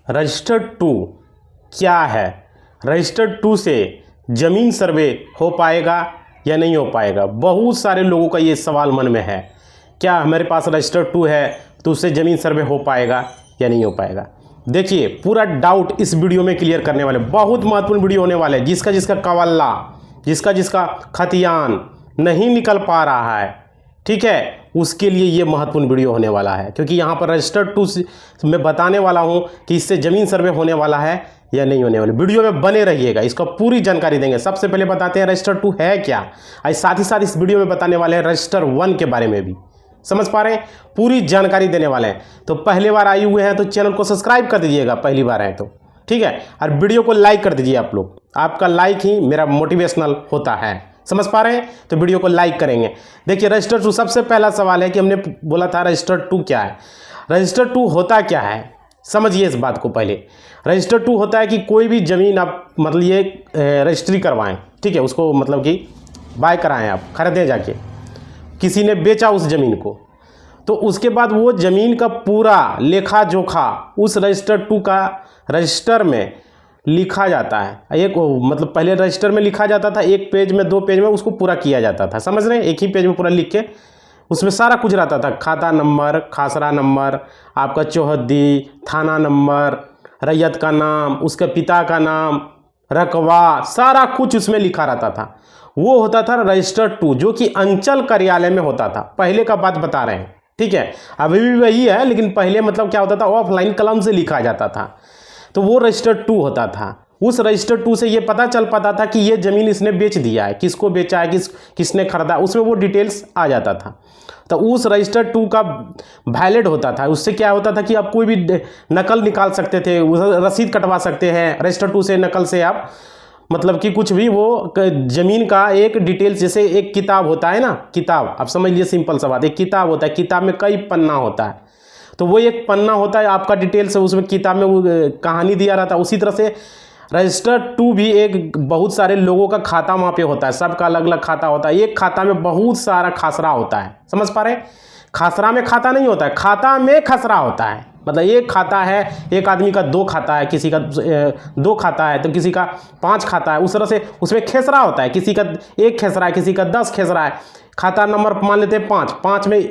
Registered to क्या है? Registered to से ज़मीन सर्वे हो पाएगा या नहीं हो पाएगा? बहुत सारे लोगों का ये सवाल मन में है, क्या हमारे पास रजिस्टर्ड टू है तो उससे ज़मीन सर्वे हो पाएगा या नहीं हो पाएगा? देखिए, पूरा डाउट इस वीडियो में क्लियर करने वाले, बहुत महत्वपूर्ण वीडियो होने वाले हैं। जिसका जिसका कवल्ला, जिसका खतियान नहीं निकल पा रहा है, ठीक है, उसके लिए ये महत्वपूर्ण वीडियो होने वाला है, क्योंकि यहाँ पर रजिस्टर्ड टू मैं बताने वाला हूँ कि इससे ज़मीन सर्वे होने वाला है या नहीं होने वाली। वीडियो में बने रहिएगा, इसका पूरी जानकारी देंगे। सबसे पहले बताते हैं रजिस्टर 2 है क्या, और साथ ही साथ इस वीडियो में बताने वाले हैं रजिस्टर 1 के बारे में भी। समझ पा रहे हैं? पूरी जानकारी देने वाले हैं। तो पहली बार आए हुए हैं तो चैनल को सब्सक्राइब कर दीजिएगा, पहली बार आए तो, ठीक है, और वीडियो को लाइक कर दीजिए। आप लोग, आपका लाइक ही मेरा मोटिवेशनल होता है। समझ पा रहे हैं? तो वीडियो को लाइक करेंगे। देखिए, रजिस्टर 2, सबसे पहला सवाल है कि हमने बोला था रजिस्टर 2 क्या है। रजिस्टर 2 होता क्या है, समझिए इस बात को पहले। रजिस्टर 2 होता है कि कोई भी ज़मीन आप मतलब ये रजिस्ट्री करवाएं, ठीक है, उसको मतलब कि बाय कराएं, आप खरीदें जाके, किसी ने बेचा उस ज़मीन को, तो उसके बाद वो ज़मीन का पूरा लेखा जोखा उस रजिस्टर 2 का रजिस्टर में लिखा जाता है। एक मतलब पहले रजिस्टर में लिखा जाता था, एक पेज में, 2 पेज में उसको पूरा किया जाता था। समझ रहे हैं? एक ही पेज में पूरा लिख के उसमें सारा कुछ रहता था, खाता नंबर, खासरा नंबर, आपका चौहद्दी, थाना नंबर, रैयत का नाम, उसके पिता का नाम, रकबा, सारा कुछ उसमें लिखा रहता था। वो होता था रजिस्टर 2, जो कि अंचल कार्यालय में होता था। पहले का बात बता रहे हैं, ठीक है, अभी भी वही है, लेकिन पहले मतलब क्या होता था, ऑफलाइन कलम से लिखा जाता था, तो वो रजिस्टर 2 होता था। उस रजिस्टर 2 से ये पता चल पाता था कि ये ज़मीन इसने बेच दिया है, किसको बेचा है, किसने खरीदा, उसमें वो डिटेल्स आ जाता था। तो उस रजिस्टर 2 का वैलिड होता था। उससे क्या होता था कि आप कोई भी नकल निकाल सकते थे, रसीद कटवा सकते हैं रजिस्टर 2 से। नकल से आप मतलब कि कुछ भी वो ज़मीन का एक डिटेल्स, जैसे एक किताब होता है ना, किताब, आप समझ लीजिए, सिंपल सा बात, एक किताब होता है, किताब में कई पन्ना होता है, तो वो एक पन्ना होता है आपका डिटेल्स है, उसमें किताब में वो कहानी दिया रहता है। उसी तरह से रजिस्टर 2 भी एक बहुत सारे लोगों का खाता वहाँ पे होता है, सबका अलग अलग खाता होता है। एक खाता में बहुत सारा खसरा होता है। समझ पा रहे हैं? खसरा में खाता नहीं होता है, खाता में खसरा होता है। मतलब एक खाता है, एक आदमी का 2 खाता है, किसी का 2 खाता है, तो किसी का 5 खाता है। उस तरह से उसमें खेसरा होता है, किसी का 1 खेसरा है, किसी का 10 खेसरा है। खाता नंबर मान लेते हैं 5, 5 में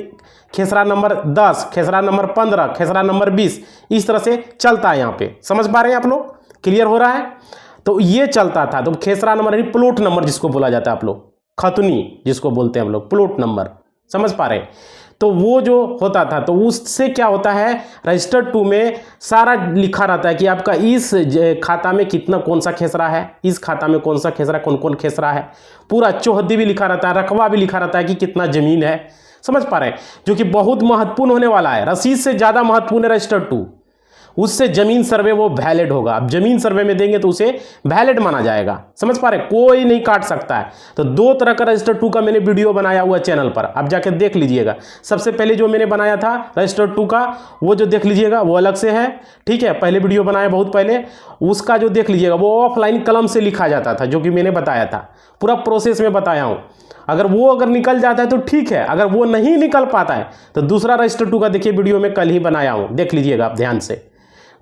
खेसरा नंबर 10, खेसरा नंबर 15, खेसरा नंबर 20, इस तरह से चलता है यहाँ पे। समझ पा रहे हैं आप लोग? क्लियर हो रहा है? तो ये चलता था। तो खेसरा नंबर यानी प्लॉट नंबर जिसको बोला जाता है, आप लोग खतनी जिसको बोलते हैं हम लोग, प्लॉट नंबर। समझ पा रहे हैं? तो वो जो होता था, तो उससे क्या होता है, रजिस्टर 2 में सारा लिखा रहता है कि आपका इस खाता में कितना, कौन सा खेसरा है, इस खाता में कौन सा खेसरा, कौन कौन खेसरा है, पूरा चौहद्दी भी लिखा रहता है, रकबा भी लिखा रहता है कि कितना ज़मीन है। समझ पा रहे हैं? जो कि बहुत महत्वपूर्ण होने वाला है, रसीद से ज़्यादा महत्वपूर्ण है रजिस्टर 2। उससे ज़मीन सर्वे वो वैलिड होगा। अब ज़मीन सर्वे में देंगे तो उसे वैलिड माना जाएगा। समझ पा रहे? कोई नहीं काट सकता है। तो 2 तरह का रजिस्टर 2 का मैंने वीडियो बनाया हुआ चैनल पर, आप जाके देख लीजिएगा। सबसे पहले जो मैंने बनाया था रजिस्टर 2 का, वो जो देख लीजिएगा, वो अलग से है, ठीक है, पहले वीडियो बनाया बहुत पहले, उसका जो देख लीजिएगा, वो ऑफलाइन कलम से लिखा जाता था, जो कि मैंने बताया था, पूरा प्रोसेस में बताया हूँ। अगर निकल जाता है तो ठीक है, अगर वो नहीं निकल पाता है तो दूसरा रजिस्टर 2 का देखिए, वीडियो में कल ही बनाया हूँ, देख लीजिएगा आप ध्यान से।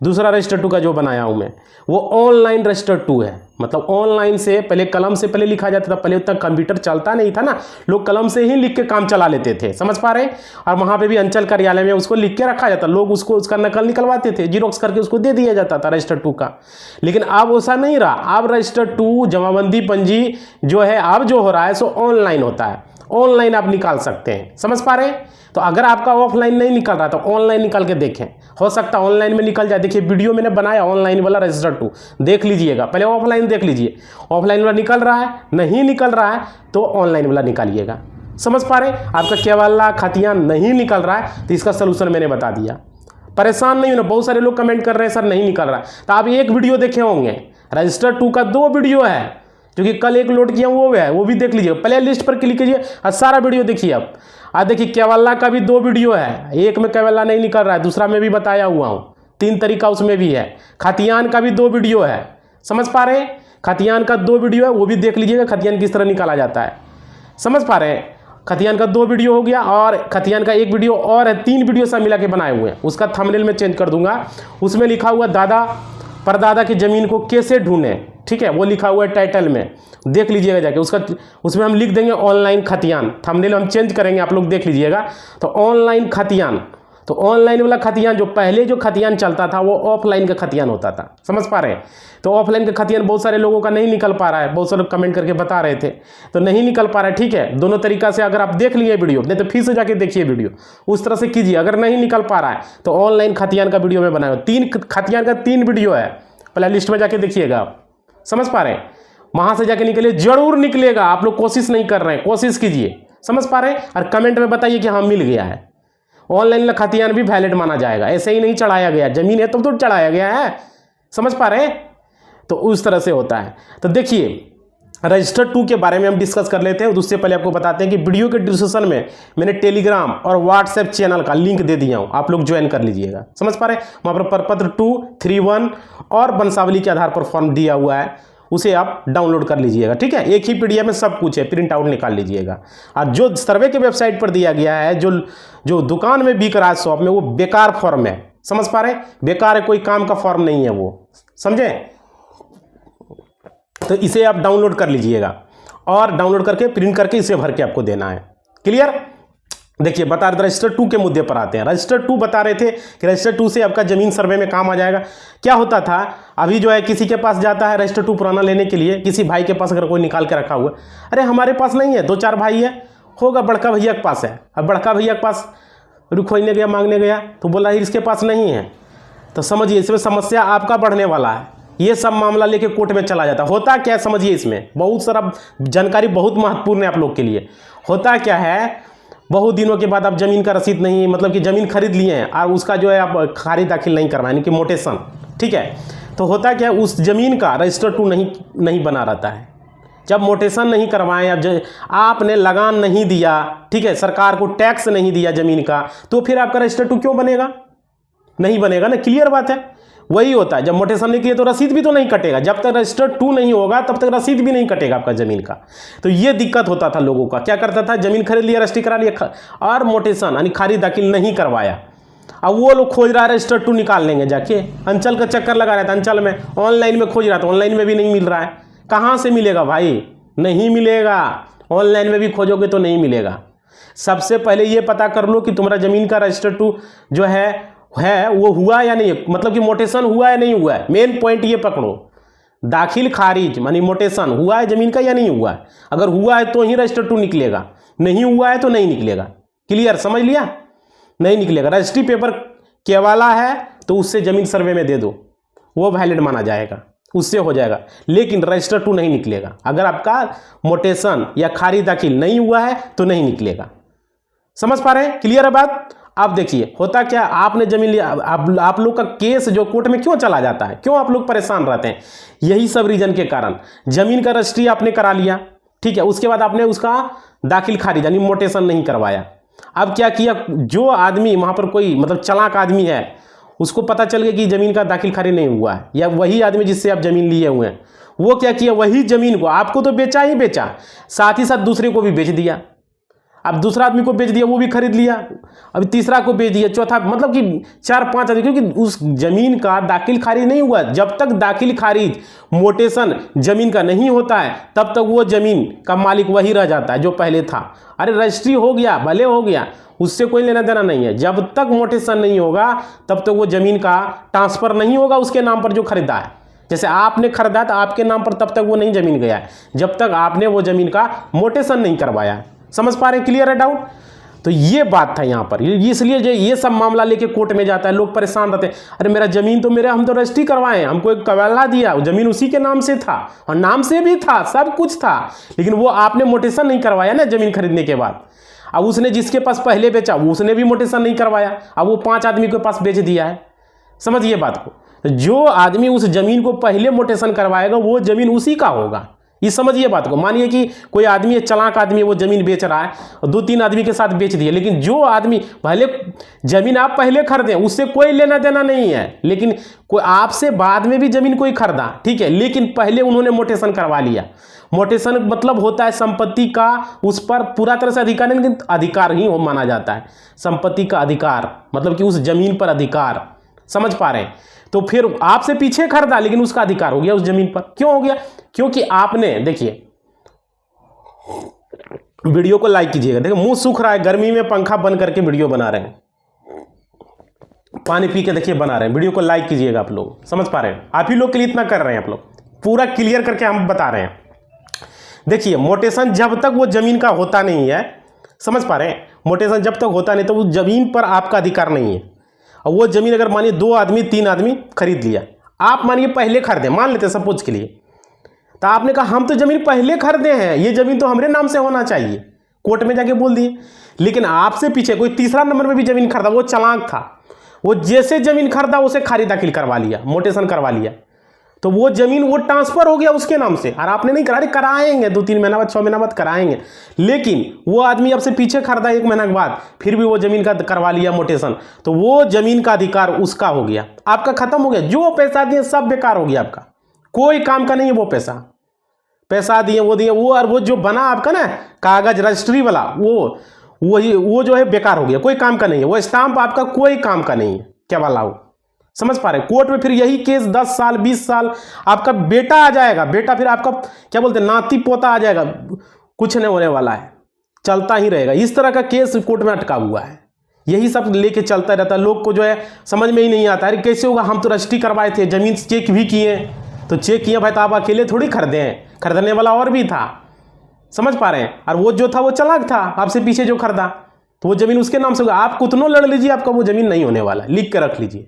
दूसरा रजिस्टर 2 का जो बनाया हूं मैं, वो ऑनलाइन रजिस्टर 2 है। मतलब ऑनलाइन से पहले, कलम से पहले लिखा जाता था, पहले उतना कंप्यूटर चलता नहीं था ना, लोग कलम से ही लिख के काम चला लेते थे। समझ पा रहे हैं? और वहां पे भी अंचल कार्यालय में उसको लिख के रखा जाता, लोग उसका नकल निकलवाते थे, जीरोक्स करके उसको दे दिया जाता था रजिस्टर 2 का। लेकिन अब ऐसा नहीं रहा। अब रजिस्टर 2 जमाबंदी पंजी जो है, अब जो हो रहा है सो ऑनलाइन होता है, ऑनलाइन आप निकाल सकते हैं। समझ पा रहे हैं? तो अगर आपका ऑफलाइन नहीं निकल रहा तो ऑनलाइन निकाल के देखें, हो सकता है ऑनलाइन में निकल जाए। देखिए, वीडियो मैंने बनाया ऑनलाइन वाला रजिस्टर 2, देख लीजिएगा। पहले ऑफलाइन देख लीजिए, ऑफलाइन वाला निकल रहा है, नहीं निकल रहा है तो ऑनलाइन वाला निकालिएगा। समझ पा रहे? आपका केवल्ला खतियान नहीं निकल रहा है तो इसका सलूशन मैंने बता दिया। परेशान नहीं होना। बहुत सारे लोग कमेंट कर रहे हैं सर नहीं निकल रहा है, तो आप एक वीडियो देखे होंगे, रजिस्टर 2 का 2 वीडियो है, जो कि कल एक लोड किया वो है, वो भी देख लीजिए। प्ले लिस्ट पर क्लिक कीजिए और सारा वीडियो देखिए आप। देखिए, केवल्ला का भी 2 वीडियो है, एक में केवल्ला नहीं निकल रहा है, दूसरा में भी बताया हुआ हूँ, 3 तरीका उसमें भी है। खतियान का भी 2 वीडियो है। समझ पा रहे हैं? खतियान का 2 वीडियो है, वो भी देख लीजिएगा, खतियान किस तरह निकाला जाता है। समझ पा रहे हैं? खतियान का 2 वीडियो हो गया और खतियान का 1 वीडियो और है, 3 वीडियो सब मिला के बनाए हुए हैं। उसका थंबनेल में चेंज कर दूंगा, उसमें लिखा हुआ दादा परदादा की ज़मीन को कैसे ढूंढें, ठीक है, वो लिखा हुआ है टाइटल में, देख लीजिएगा जाके। उसमें हम लिख देंगे ऑनलाइन खतियान, थंबनेल हम चेंज करेंगे, आप लोग देख लीजिएगा। तो ऑनलाइन खतियान, तो ऑनलाइन वाला खतियान, जो पहले जो खतियान चलता था वो ऑफलाइन का खतियान होता था, समझ पा रहे हैं। तो ऑफलाइन का खतियान बहुत सारे लोगों का नहीं निकल पा रहा है, बहुत सारे कमेंट करके बता रहे थे, तो नहीं निकल पा रहा है, ठीक है। दोनों तरीका से अगर आप देख लिए वीडियो, नहीं तो फिर से जाके देखिए वीडियो, उस तरह से कीजिए। अगर नहीं निकल पा रहा है तो ऑनलाइन खतियान का वीडियो में बनाया, 3 खतियान का 3 वीडियो है, प्ले लिस्ट में जाके देखिएगा आप, समझ पा रहे हैं। वहाँ से जाके निकलिए, जरूर निकलेगा। आप लोग कोशिश नहीं कर रहे हैं, कोशिश कीजिए, समझ पा रहे हैं। और कमेंट में बताइए कि हाँ मिल गया है। ऑनलाइन खतियान भी वैलिड माना जाएगा, ऐसे ही नहीं चढ़ाया गया, जमीन है तो चढ़ाया गया है, समझ पा रहे हैं। तो उस तरह से होता है। तो देखिए रजिस्टर 2 के बारे में हम डिस्कस कर लेते हैं। उससे पहले आपको बताते हैं कि वीडियो के डिस्क्रिप्शन में मैंने टेलीग्राम और व्हाट्सएप चैनल का लिंक दे दिया हूँ, आप लोग ज्वाइन कर लीजिएगा, समझ पा रहे हैं। वहाँ पर प्रपत्र 2, 3-1 और वंशावली के आधार पर फॉर्म दिया हुआ है, उसे आप डाउनलोड कर लीजिएगा, ठीक है। एक ही पीडीएफ में सब कुछ है, प्रिंट आउट निकाल लीजिएगा। और जो सर्वे के वेबसाइट पर दिया गया है, जो दुकान में बिक रहा है शॉप में, वो बेकार फॉर्म है, समझ पा रहे हैं। बेकार है, कोई काम का फॉर्म नहीं है वो, समझे। तो इसे आप डाउनलोड कर लीजिएगा और डाउनलोड करके प्रिंट करके इसे भर के आपको देना है, क्लियर। देखिए बता रहे थे रजिस्टर 2 के मुद्दे पर आते हैं। रजिस्टर 2 बता रहे थे कि रजिस्टर 2 से आपका ज़मीन सर्वे में काम आ जाएगा। क्या होता था, अभी जो है किसी के पास जाता है रजिस्टर 2 पुराना लेने के लिए, किसी भाई के पास अगर कोई निकाल के रखा हुआ, अरे हमारे पास नहीं है, 2-4 भाई है, होगा बड़का भैया के पास है। अब बड़का भैया के पास खोजने गया, मांगने गया, तो बोला इसके पास नहीं है, तो समझिए इसमें समस्या आपका बढ़ने वाला है। ये सब मामला लेके कोर्ट में चला जाता। होता क्या समझिए, इसमें बहुत सारा जानकारी बहुत महत्वपूर्ण है आप लोग के लिए। होता क्या है, बहुत दिनों के बाद आप ज़मीन का रसीद नहीं, मतलब कि ज़मीन खरीद लिए हैं और उसका जो है आप खारिज दाखिल नहीं करवाएं, यानी कि मोटेशन, ठीक है। तो होता क्या है, उस ज़मीन का रजिस्टर 2 नहीं बना रहता है। जब मोटेशन नहीं करवाएं, अब आपने लगान नहीं दिया, ठीक है, सरकार को टैक्स नहीं दिया ज़मीन का, तो फिर आपका रजिस्टर 2 क्यों बनेगा, नहीं बनेगा ना, क्लियर बात है। वही होता है, जब मोटेशन नहीं किए तो रसीद भी तो नहीं कटेगा। जब तक रजिस्टर 2 नहीं होगा तब तक रसीद भी नहीं कटेगा आपका ज़मीन का। तो ये दिक्कत होता था लोगों का। क्या करता था, ज़मीन खरीद लिया, रजिस्ट्री करा लिया और मोटेशन यानी खारिज दाखिल नहीं करवाया। अब वो लोग खोज रहा है रजिस्टर 2 निकाल लेंगे, जाके अंचल का चक्कर लगा रहा था, अंचल में ऑनलाइन में खोज रहा था, ऑनलाइन में भी नहीं मिल रहा है। कहाँ से मिलेगा भाई, नहीं मिलेगा। ऑनलाइन में भी खोजोगे तो नहीं मिलेगा। सबसे पहले ये पता कर लो कि तुम्हारा ज़मीन का रजिस्टर 2 जो है वो हुआ या नहीं, मतलब कि मोटेशन हुआ या नहीं हुआ है। मेन पॉइंट ये पकड़ो, दाखिल खारिज मानी मोटेशन हुआ है ज़मीन का या नहीं हुआ है। अगर हुआ है तो ही रजिस्टर 2 निकलेगा, नहीं हुआ है तो नहीं निकलेगा, क्लियर, समझ लिया, नहीं निकलेगा। रजिस्ट्री पेपर केवाला है तो उससे ज़मीन सर्वे में दे दो, वो वैलिड माना जाएगा, उससे हो जाएगा। लेकिन रजिस्टर 2 नहीं निकलेगा। अगर आपका मोटेशन या खारिज दाखिल नहीं हुआ है तो नहीं निकलेगा, समझ पा रहे हैं, क्लियर है बात। अब देखिए होता क्या, आपने जमीन लिया, आप लोग का केस जो कोर्ट में क्यों चला जाता है, क्यों आप लोग परेशान रहते हैं, यही सब रीजन के कारण। जमीन का रजिस्ट्री आपने करा लिया, ठीक है, उसके बाद आपने उसका दाखिल खारिज यानी मोटेशन नहीं करवाया। अब क्या किया, जो आदमी वहाँ पर कोई मतलब चालाक आदमी है, उसको पता चल गया कि ज़मीन का दाखिल खारिज नहीं हुआ है, या वही आदमी जिससे आप ज़मीन लिए हुए हैं, वो क्या किया, वही ज़मीन को आपको तो बेचा ही बेचा, साथ ही साथ दूसरे को भी बेच दिया। अब दूसरा आदमी को बेच दिया, वो भी खरीद लिया, अभी तीसरा को बेच दिया, चौथा, मतलब कि 4-5 आदमी, क्योंकि उस जमीन का दाखिल खारिज नहीं हुआ। जब तक दाखिल खारिज मोटेशन जमीन का नहीं होता है तब तक वो जमीन का मालिक वही रह जाता है जो पहले था। अरे रजिस्ट्री हो गया, भले हो गया, उससे कोई लेना देना नहीं है। जब तक मोटेशन नहीं होगा तब तक वो जमीन का ट्रांसफर नहीं होगा उसके नाम पर जो खरीदा है। जैसे आपने खरीदा तो आपके नाम पर तब तक वो नहीं जमीन गया है जब तक आपने वो जमीन का मोटेशन नहीं करवाया है। समझ पा रहे हैं, क्लियर है डाउट। तो ये बात था यहाँ पर, इसलिए जो ये सब मामला लेके कोर्ट में जाता है, लोग परेशान रहते हैं। अरे मेरा जमीन तो मेरा, हम तो रजिस्ट्री करवाए, हमको एक कवाला दिया, जमीन उसी के नाम से था और नाम से भी था, सब कुछ था, लेकिन वो आपने मोटेशन नहीं करवाया ना जमीन खरीदने के बाद। अब उसने जिसके पास पहले बेचा उसने भी मोटेशन नहीं करवाया, अब वो 5 आदमी के पास बेच दिया है। समझिए बात को, जो आदमी उस जमीन को पहले मोटेशन करवाएगा वो जमीन उसी का होगा, ये समझिए बात को। मानिए कि कोई आदमी है, चालाक आदमी है, वो जमीन बेच रहा है और 2-3 आदमी के साथ बेच दिए, लेकिन जो आदमी पहले जमीन आप पहले खरीदें उससे कोई लेना देना नहीं है, लेकिन कोई आपसे बाद में भी जमीन कोई खरीदा, ठीक है, लेकिन पहले उन्होंने मोटेशन करवा लिया। मोटेशन मतलब होता है संपत्ति का उस पर पूरा तरह से अधिकार नहीं, लेकिन अधिकार ही वो माना जाता है। संपत्ति का अधिकार मतलब कि उस जमीन पर अधिकार, समझ पा रहे हैं। तो फिर आपसे पीछे खरीदा लेकिन उसका अधिकार हो गया उस जमीन पर। क्यों हो गया? क्योंकि आपने, देखिए वीडियो को लाइक कीजिएगा, देखिए मुंह सूख रहा है, गर्मी में पंखा बंद करके वीडियो बना रहे हैं, पानी पी के देखिए बना रहे हैं। वीडियो को लाइक कीजिएगा, आप लोग समझ पा रहे हैं, आप ही लोग के लिए इतना कर रहे हैं, आप लोग पूरा क्लियर करके हम बता रहे हैं। देखिए मोटेशन जब तक वो जमीन का होता नहीं है, समझ पा रहे हैं, मोटेशन जब तक होता नहीं तो उस जमीन पर आपका अधिकार नहीं है। और वो जमीन अगर मानिए 2 आदमी 3 आदमी खरीद लिया, आप मानिए पहले खरीदे, मान लेते सपोज के लिए, तो आपने कहा हम तो जमीन पहले खरीदे हैं, ये जमीन तो हमारे नाम से होना चाहिए, कोर्ट में जाके बोल दिए। लेकिन आपसे पीछे कोई तीसरा नंबर में भी जमीन खरीदा, वो चालाक था, वो जैसे जमीन खरीदा उसे खारिज दाखिल करवा लिया, मोटेशन करवा लिया, तो वो जमीन वो ट्रांसफर हो गया उसके नाम से। और आपने नहीं करा, कराएंगे 2-3 महीना बाद, 6 महीना बाद कराएंगे, लेकिन वो आदमी आपसे पीछे खरीदा 1 महीना के बाद, फिर भी वो जमीन का करवा लिया मोटेशन, तो वो जमीन का अधिकार उसका हो गया, आपका खत्म हो गया। जो पैसा दिए सब बेकार हो गया, आपका कोई काम का नहीं है। वो पैसा दिए वो दिए, वो और वो जो बना आपका ना कागज रजिस्ट्री वाला, वो जो है बेकार हो गया, कोई काम का नहीं है। वो स्टाम्प आपका कोई काम का नहीं है, क्या वाला हो, समझ पा रहे हैं। कोर्ट में फिर यही केस 10 साल 20 साल, आपका बेटा आ जाएगा, बेटा फिर आपका क्या बोलते हैं नाती पोता आ जाएगा, कुछ नहीं होने वाला है, चलता ही रहेगा। इस तरह का केस कोर्ट में अटका हुआ है, यही सब लेके चलता रहता है। लोग को जो है समझ में ही नहीं आता है कैसे होगा, हम तो रजिस्ट्री करवाए थे, जमीन चेक भी किए, तो चेक किया भाई, तो आप अकेले थोड़ी खरीदे हैं, खरीदने वाला और भी था, समझ पा रहे हैं। और वो जो था वो चालाक था, आपसे पीछे जो खरीदा, तो वो जमीन उसके नाम से होगा। आप कितनों लड़ लीजिए, आपका वो जमीन नहीं होने वाला, लिख के रख लीजिए,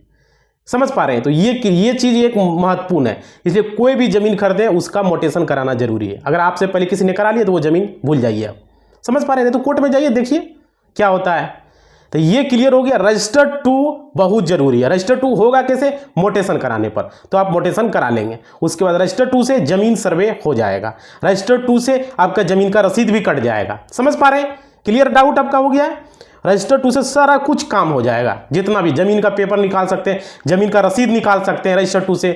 समझ पा रहे हैं। तो ये चीज़ एक महत्वपूर्ण है, इसलिए कोई भी जमीन खरीदे उसका मोटेशन कराना जरूरी है। अगर आपसे पहले किसी ने करा लिया तो वो जमीन भूल जाइए आप, समझ पा रहे हैं। तो कोर्ट में जाइए, देखिए क्या होता है। तो ये क्लियर हो गया। रजिस्टर्ड 2 बहुत जरूरी है। रजिस्टर्ड 2 होगा कैसे? मोटेशन कराने पर, तो आप मोटेशन करा लेंगे, उसके बाद रजिस्टर्ड 2 से जमीन सर्वे हो जाएगा, रजिस्टर्ड 2 से आपका जमीन का रसीद भी कट जाएगा, समझ पा रहे हैं। क्लियर डाउट आपका हो गया है। रजिस्टर 2 से सारा कुछ काम हो जाएगा, जितना भी जमीन का पेपर निकाल सकते हैं, जमीन का रसीद निकाल सकते हैं रजिस्टर 2 से।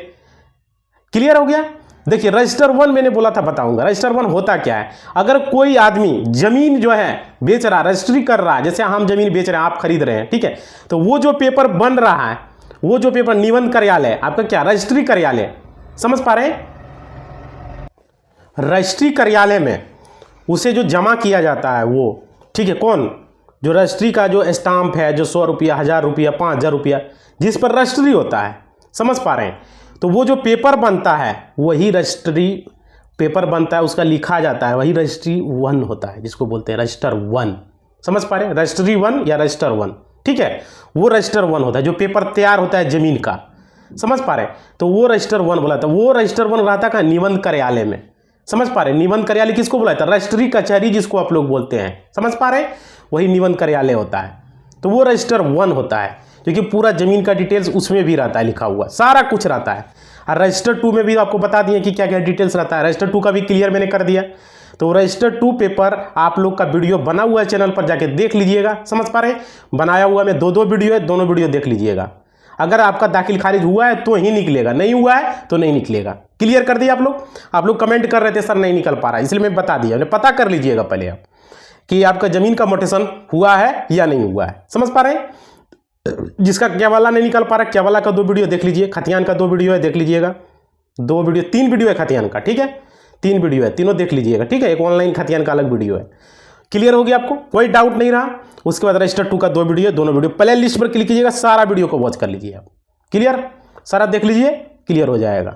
क्लियर हो गया। देखिए रजिस्टर 1 मैंने बोला था बताऊंगा। रजिस्टर 1 होता क्या है? अगर कोई आदमी जमीन जो है बेच रहा, रजिस्ट्री कर रहा है, जैसे हम जमीन बेच रहे हैं, आप खरीद रहे हैं, ठीक है, तो वो जो पेपर बन रहा है, वो जो पेपर निबंध कार्यालय आपका क्या, रजिस्ट्री कार्यालय, समझ पा रहे हैं। रजिस्ट्री कार्यालय में उसे जो जमा किया जाता है वो, ठीक है, कौन, जो रजिस्ट्री का जो स्टाम्प है, जो 100 रुपया, 1000 रुपया, 5000 रुपया, जिस पर रजिस्ट्री होता है, समझ पा रहे हैं। तो वो जो पेपर बनता है वही रजिस्ट्री पेपर बनता है, उसका लिखा जाता है, वही रजिस्ट्री 1 होता है, जिसको बोलते हैं रजिस्टर 1, समझ पा रहे हैं। रजिस्ट्री 1 या रजिस्टर 1, ठीक है, वो रजिस्टर 1 होता है, जो पेपर तैयार होता है जमीन का, समझ पा रहे हैं। तो वो रजिस्टर 1 बोला था। वो रजिस्टर 1 रहता है निबंध कार्यालय में, समझ पा रहे हैं। निबंध कार्यालय किसको बोला था? रजिस्ट्री कचहरी जिसको आप लोग बोलते हैं, समझ पा रहे हैं, वही निबंध कार्यालय होता है। तो वो रजिस्टर 1 होता है, क्योंकि पूरा जमीन का डिटेल्स उसमें भी रहता है, लिखा हुआ सारा कुछ रहता है। और रजिस्टर 2 में भी आपको बता दिए कि क्या क्या डिटेल्स रहता है। रजिस्टर 2 का भी क्लियर मैंने कर दिया। तो रजिस्टर 2 पेपर आप लोग का वीडियो बना हुआ है, चैनल पर जाके देख लीजिएगा, समझ पा रहे हैं। बनाया हुआ में 2 वीडियो है, दोनों वीडियो देख लीजिएगा। अगर आपका दाखिल खारिज हुआ है तो ही निकलेगा, नहीं हुआ है तो नहीं निकलेगा। क्लियर कर दिया आप लोग कमेंट कर रहे थे सर नहीं निकल पा रहा है, इसलिए मैं बता दिया। पता कर लीजिएगा पहले आप कि आपका जमीन का मोटेशन हुआ है या नहीं हुआ है, समझ पा रहे हैं। जिसका केवाला नहीं निकल पा रहा, केवाला का 2 वीडियो देख लीजिए, खतियान का 2 वीडियो है, देख लीजिएगा। 3 वीडियो है खतियान का, ठीक है, 3 वीडियो है, तीनों देख लीजिएगा, ठीक है। एक ऑनलाइन खतियान का अलग वीडियो है। क्लियर हो गया आपको, कोई डाउट नहीं रहा। उसके बाद रजिस्टर 2 का 2 वीडियो है, दोनों वीडियो प्ले लिस्ट पर क्लिक कीजिएगा, सारा वीडियो को वॉच कर लीजिए आप। क्लियर, सारा देख लीजिए, क्लियर हो जाएगा।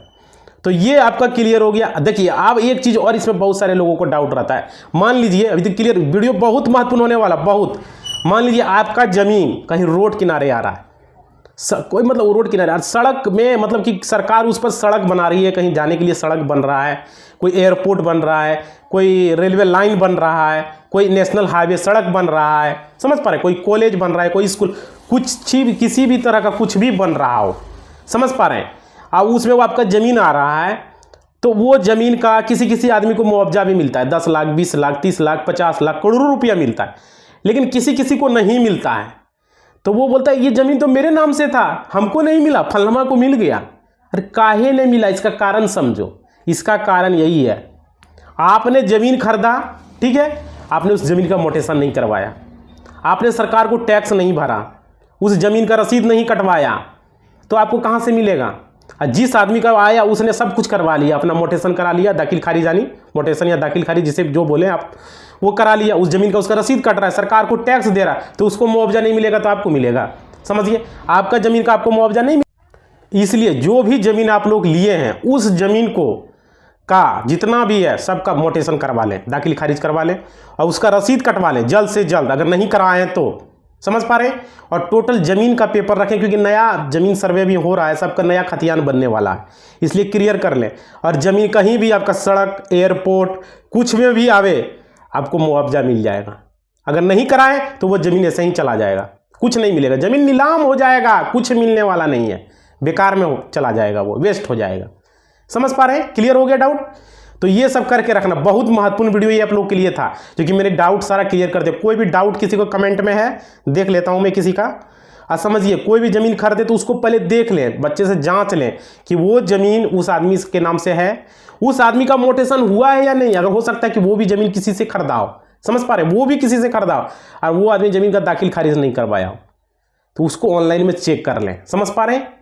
तो ये आपका क्लियर हो गया। देखिए आप एक चीज और, इसमें बहुत सारे लोगों को डाउट रहता है। मान लीजिए अभी तक क्लियर, वीडियो बहुत महत्वपूर्ण होने वाला, बहुत। मान लीजिए आपका जमीन कहीं रोड किनारे आ रहा है, कोई मतलब रोड किनारे सड़क में, मतलब कि सरकार उस पर सड़क बना रही है, कहीं जाने के लिए सड़क बन रहा है, कोई एयरपोर्ट बन रहा है, कोई रेलवे लाइन बन रहा है, कोई नेशनल हाईवे सड़क बन रहा है, समझ पा रहे, कोई कॉलेज बन रहा है, कोई स्कूल, किसी भी तरह का कुछ भी बन रहा हो, समझ पा रहे हैं। अब उसमें वो आपका ज़मीन आ रहा है, तो वो ज़मीन का किसी किसी आदमी को मुआवजा भी मिलता है, 10 लाख 20 लाख 30 लाख 50 लाख करोड़ों रुपया मिलता है, लेकिन किसी किसी को नहीं मिलता है। तो वो बोलता है ये ज़मीन तो मेरे नाम से था, हमको नहीं मिला, फलनमा को मिल गया। अरे काहे नहीं मिला, इसका कारण समझो। इसका कारण यही है, आपने ज़मीन खरीदा, ठीक है, आपने उस ज़मीन का मोटेशन नहीं करवाया, आपने सरकार को टैक्स नहीं भरा, उस ज़मीन का रसीद नहीं कटवाया, तो आपको कहाँ से मिलेगा। जिस आदमी का आया उसने सब कुछ करवा लिया, अपना मोटेशन करा लिया, दाखिल खारिज यानी मोटेशन या दाखिल खारिज जिसे जो बोले आप, वो करा लिया, उस ज़मीन का उसका रसीद कट रहा है, सरकार को टैक्स दे रहा है, तो उसको मुआवजा नहीं मिलेगा तो आपको मिलेगा। समझिए, आपका ज़मीन का आपको मुआवजा नहीं मिलेगा। इसलिए जो भी ज़मीन आप लोग लिए हैं उस ज़मीन को का जितना भी है सबका मोटेशन करवा लें, दाखिल खारिज करवा लें और उसका रसीद कटवा लें जल्द से जल्द, अगर नहीं कराएं तो। समझ पा रहे हैं। और टोटल ज़मीन का पेपर रखें, क्योंकि नया ज़मीन सर्वे भी हो रहा है, सबका नया खतियान बनने वाला है, इसलिए क्लियर कर लें। और ज़मीन कहीं भी आपका सड़क, एयरपोर्ट, कुछ में भी आवे, आपको मुआवजा मिल जाएगा। अगर नहीं कराएं तो वो ज़मीन ऐसे ही चला जाएगा, कुछ नहीं मिलेगा, ज़मीन नीलाम हो जाएगा, कुछ मिलने वाला नहीं है, बेकार में चला जाएगा, वो वेस्ट हो जाएगा। समझ पा रहे हैं, क्लियर हो गया डाउट। तो ये सब करके रखना, बहुत महत्वपूर्ण वीडियो ये आप लोग के लिए था, क्योंकि मेरे डाउट सारा क्लियर कर दे। कोई भी डाउट किसी को कमेंट में है, देख लेता हूं मैं किसी का। और समझिए, कोई भी ज़मीन खरीदे तो उसको पहले देख लें, बच्चे से जांच लें कि वो ज़मीन उस आदमी के नाम से है, उस आदमी का मोटेशन हुआ है या नहीं। अगर हो सकता है कि वो भी ज़मीन किसी से खरीदा हो, समझ पा रहे, वो भी किसी से खरीदा हो और वो आदमी ज़मीन का दाखिल खारिज नहीं करवाया हो, तो उसको ऑनलाइन में चेक कर लें। समझ पा रहे हैं,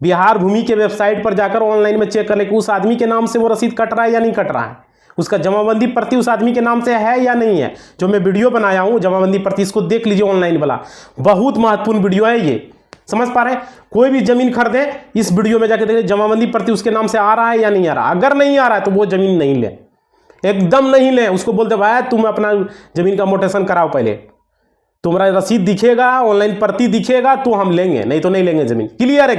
बिहार भूमि के वेबसाइट पर जाकर ऑनलाइन में चेक कर ले कि उस आदमी के नाम से वो रसीद कट रहा है या नहीं कट रहा है, उसका जमाबंदी प्रति उस आदमी के नाम से है या नहीं है। जो मैं वीडियो बनाया हूं जमाबंदी प्रति, इसको देख लीजिए ऑनलाइन वाला, बहुत महत्वपूर्ण वीडियो है ये। समझ पा रहे हैं, कोई भी जमीन खरीदे इस वीडियो में जाकर देखिए जमाबंदी प्रति उसके नाम से आ रहा है या नहीं आ रहा। अगर नहीं आ रहा है तो वो जमीन नहीं ले, एकदम नहीं ले। उसको बोलते भाई तुम अपना जमीन का मोटेशन कराओ, पहले तुम्हारा रसीद दिखेगा, ऑनलाइन प्रति दिखेगा तो हम लेंगे, नहीं तो नहीं लेंगे जमीन। क्लियर,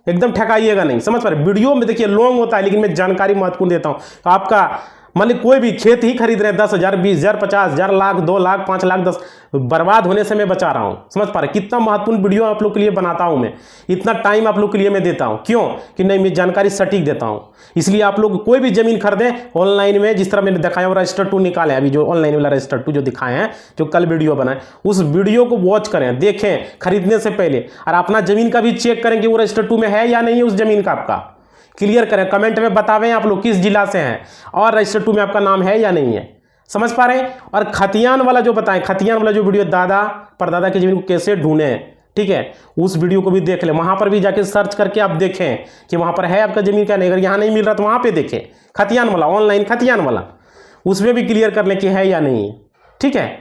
एकदम ठकाइएगा नहीं। समझ पा रहे, वीडियो में देखिए लॉन्ग होता है, लेकिन मैं जानकारी महत्वपूर्ण देता हूं। तो आपका मान ली कोई भी खेत ही खरीद रहे हैं, 10,000 20,000 50,000 लाख 2 लाख 5 लाख 10, बर्बाद होने से मैं बचा रहा हूं। समझ पा रहे, कितना महत्वपूर्ण वीडियो आप लोग के लिए बनाता हूं मैं, इतना टाइम आप लोग के लिए मैं देता हूं। क्यों कि नहीं, मैं जानकारी सटीक देता हूं। इसलिए आप लोग कोई भी जमीन खरीदें ऑनलाइन में, जिस तरह मैंने दिखाया रजिस्टर 2 निकाले, अभी जो ऑनलाइन वाला रजिस्टर 2 जो दिखाए हैं, जो कल वीडियो बनाए, उस वीडियो को वॉच करें, देखें खरीदने से पहले, और अपना जमीन का भी चेक करें कि वो रजिस्टर 2 में है या नहीं है उस जमीन का। आपका क्लियर करें, कमेंट में बतावें आप लोग किस जिला से हैं और रजिस्टर 2 में आपका नाम है या नहीं है। समझ पा रहे हैं। और खतियान वाला जो बताएं, खतियान वाला जो वीडियो दादा परदादा की जमीन को कैसे ढूंढें, ठीक है, उस वीडियो को भी देख लें। वहां पर भी जाके सर्च करके आप देखें कि वहां पर है आपका जमीन क्या नहीं। अगर यहाँ नहीं मिल रहा तो वहां पे देखें, खतियान वाला, ऑनलाइन खतियान वाला, उसमें भी क्लियर कर लें कि है या नहीं। ठीक है,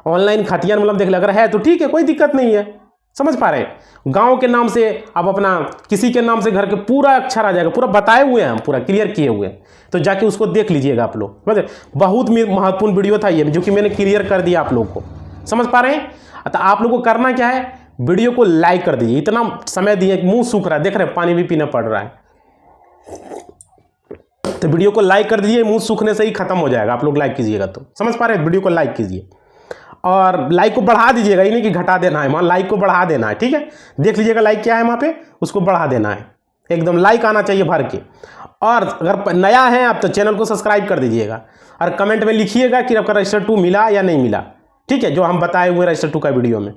ऑनलाइन खतियान वाला देख ले, अगर है तो ठीक है, कोई दिक्कत नहीं है। समझ पा रहे हैं। गांव के नाम से आप अपना किसी के नाम से घर के पूरा अक्षर आ जाएगा, पूरा बताए हुए हैं हम, पूरा क्लियर किए हुए हैं, तो जाके उसको देख लीजिएगा आप लोग। समझे, बहुत महत्वपूर्ण वीडियो था ये, जो कि मैंने क्लियर कर दिया आप लोग को। समझ पा रहे हैं। तो आप लोग को करना क्या है, वीडियो को लाइक कर दीजिए। इतना समय दिए, मुंह सूख रहा है, देख रहे हैं पानी भी पीना पड़ रहा है, तो वीडियो को लाइक कर दीजिए। मुंह सूखने से ही खत्म हो जाएगा, आप लोग लाइक कीजिएगा तो। समझ पा रहे हैं, वीडियो को लाइक कीजिए और लाइक को बढ़ा दीजिएगा, ये नहीं कि घटा देना है, वहाँ लाइक को बढ़ा देना है। ठीक है, देख लीजिएगा लाइक क्या है वहाँ पे, उसको बढ़ा देना है, एकदम लाइक आना चाहिए भर के। और अगर नया है आप तो चैनल को सब्सक्राइब कर दीजिएगा और कमेंट में लिखिएगा कि आपका रजिस्टर 2 मिला या नहीं मिला। ठीक है, जो हम बताए हुए रजिस्टर 2 का वीडियो में,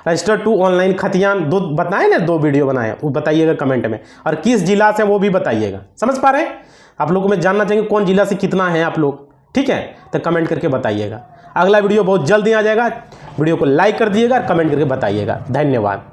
रजिस्टर 2 ऑनलाइन खतियान 2 बताए ना, 2 वीडियो बनाए, वो बताइएगा कमेंट में, और किस जिला से वो भी बताइएगा। समझ पा रहे हैं। आप लोगों को मैं जानना चाहिए कौन जिला से कितना है आप लोग। ठीक है, तो कमेंट करके बताइएगा। अगला वीडियो बहुत जल्दी आ जाएगा, वीडियो को लाइक कर दीजिएगा और कमेंट करके बताइएगा। धन्यवाद।